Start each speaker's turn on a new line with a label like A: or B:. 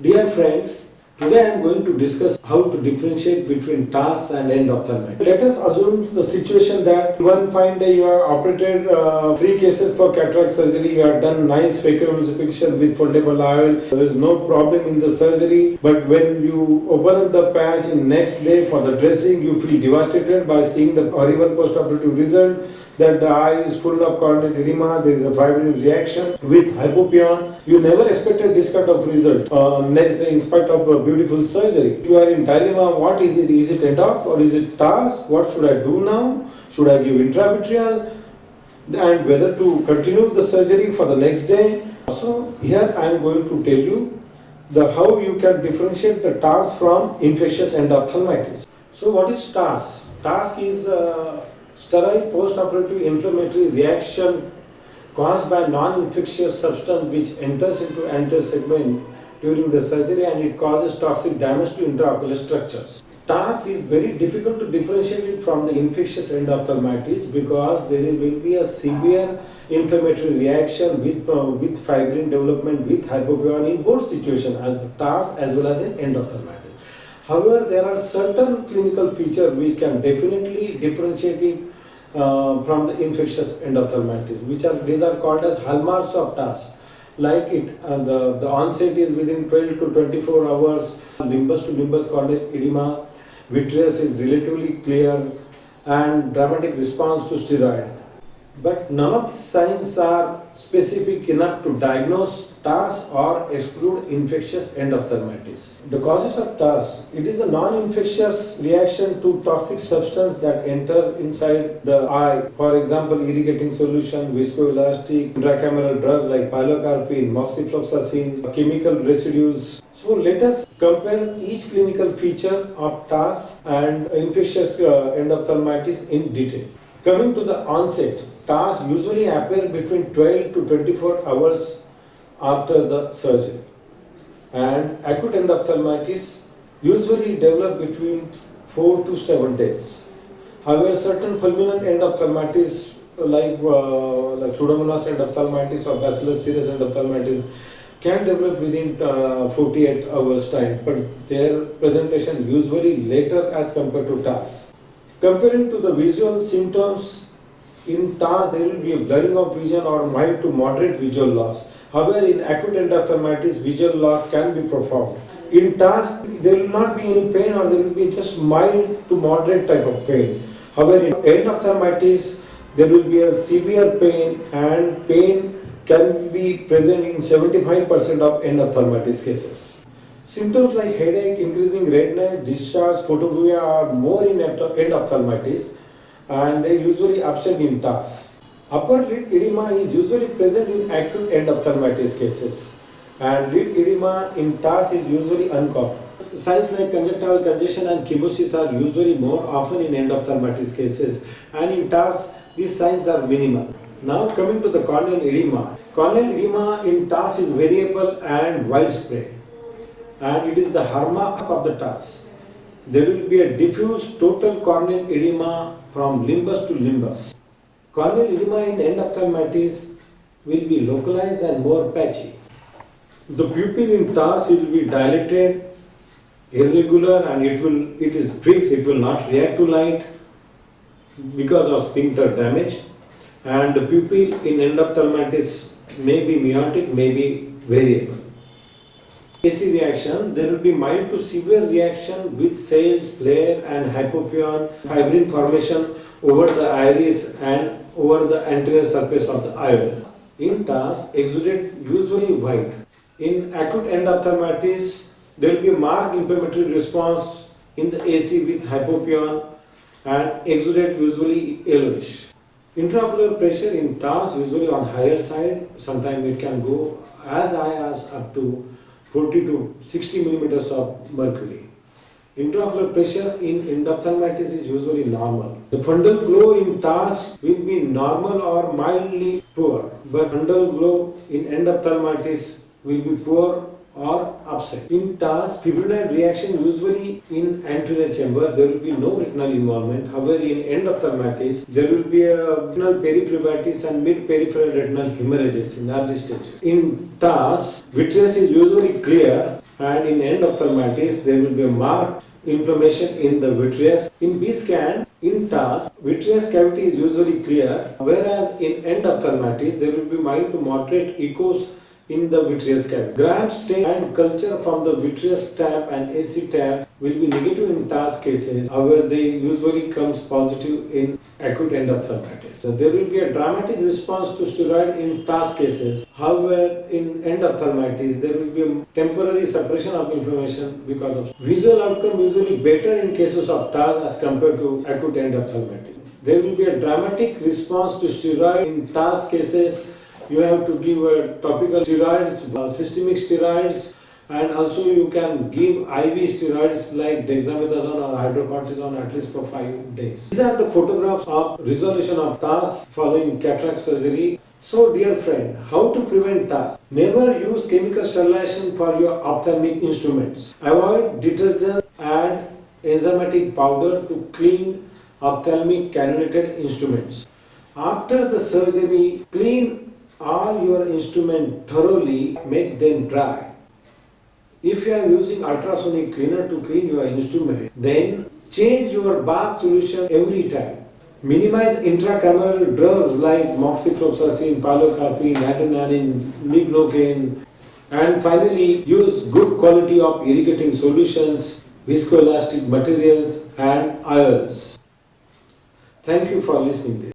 A: Dear friends, today I am going to discuss how to differentiate between Tass and endophthalmitis. Let us assume the situation that one fine day you have operated 3 cases for cataract surgery, you have done nice phacoemulsification with foldable oil, there is no problem in the surgery, but when you open up the patch in next day for the dressing, you feel devastated by seeing the horrible post-operative result that the eye is full of corneal edema, there is a fibrin reaction with hypopyon. You never expected this kind of result. Next day, in spite of a beautiful surgery, you are in dilemma. What is it? Is it Endoph or is it Tass? What should I do now? Should I give intravitreal? And whether to continue the surgery for the next day. So here I am going to tell you how you can differentiate the Tass from infectious endophthalmitis. So what is Tass? Tass is sterile post-operative inflammatory reaction caused by non-infectious substance which enters into anterior segment during the surgery, and it causes toxic damage to intraocular structures. Tass is very difficult to differentiate it from the infectious endophthalmitis because there will be a severe inflammatory reaction with fibrin development with hypopyon in both situations, as Tass as well as in endophthalmitis. However, there are certain clinical features which can definitely differentiate it from the infectious endophthalmitis, these are called as hallmarks of Tass. Like the onset is within 12 to 24 hours, limbus to limbus corneal edema, vitreous is relatively clear, and dramatic response to steroid. But none of these signs are specific enough to diagnose Tass or exclude infectious endophthalmitis. The causes of Tass: it is a non-infectious reaction to toxic substance that enter inside the eye. For example, irrigating solution, viscoelastic, intracameral drug like pilocarpine, moxifloxacin, chemical residues. So let us compare each clinical feature of Tass and infectious endophthalmitis in detail. Coming to the onset, Tass usually appear between 12 to 24 hours after the surgery, and acute endophthalmitis usually develop between 4 to 7 days. However, certain fulminant endophthalmitis like Pseudomonas endophthalmitis or Bacillus cereus endophthalmitis can develop within 48 hours time, but their presentation usually later as compared to Tass. Comparing to the visual symptoms, in Tass there will be a blurring of vision or mild to moderate visual loss. However, in acute endophthalmitis, visual loss can be profound. In Tass, there will not be any pain or there will be just mild to moderate type of pain. However, in endophthalmitis, there will be a severe pain, and pain can be present in 75% of endophthalmitis cases. Symptoms like headache, increasing redness, discharge, photophobia are more in endophthalmitis, and they usually absent in Tass. Upper lid edema is usually present in acute endophthalmitis cases, and lid edema in Tass is usually uncommon. Signs like conjunctival congestion and chemosis are usually more often in endophthalmitis cases, and in Tass these signs are minimal. Now coming to the corneal edema. Corneal edema in Tass is variable and widespread, and it is the hallmark of the Tass. There will be a diffuse total corneal edema from limbus to limbus. Corneal edema in endophthalmitis will be localized and more patchy. The pupil in Tass will be dilated, irregular, and it is fixed. It will not react to light because of sphincter damage. And the pupil in endophthalmitis may be myotic, may be variable. AC reaction, there will be mild to severe reaction with sales, flare and hypopyon, fibrin formation over the iris and over the anterior surface of the eyelid. In Tass, exudate usually white. In acute endophthalmitis, there will be a marked inflammatory response in the AC with hypopyon and exudate usually yellowish. Intraocular pressure in Tass usually on higher side, sometimes it can go as high as up to 40 to 60 millimeters of mercury. Intraocular pressure in endophthalmitis is usually normal. The fundal glow in Tass will be normal or mildly poor, but fundal glow in endophthalmitis will be poor or absent. In Tass, fibrinoid reaction usually in anterior chamber, there will be no retinal involvement. However, in endophthalmitis, there will be a retinal periphlebitis and mid-peripheral retinal hemorrhages in early stages. In Tass, vitreous is usually clear and in endophthalmitis there will be a marked inflammation in the vitreous. In B scan, in Tass, vitreous cavity is usually clear, whereas in endophthalmitis there will be mild to moderate echoes in the vitreous cavity. Gram stain and culture from the vitreous tab and AC tab will be negative in Tass cases, however they usually comes positive in acute endophthalmitis. So there will be a dramatic response to steroid in Tass cases, however in endophthalmitis there will be a temporary suppression of inflammation because of visual outcome usually better in cases of Tass as compared to acute endophthalmitis. There will be a dramatic response to steroid in Tass cases. You have to give topical steroids, systemic steroids, and also you can give IV steroids like dexamethasone or hydrocortisone at least for 5 days. These are the photographs of resolution of Tass following cataract surgery. So dear friend, how to prevent Tass? Never use chemical sterilization for your ophthalmic instruments. Avoid detergent and enzymatic powder to clean ophthalmic cannulated instruments. After the surgery, clean all your instrument thoroughly, make them dry. If you are using ultrasonic cleaner to clean your instrument, then change your bath solution every time. Minimize intracameral drugs like moxifloxacin, pilocarpine, adrenaline, lignocaine, and finally use good quality of irrigating solutions, viscoelastic materials and oils. Thank you for listening.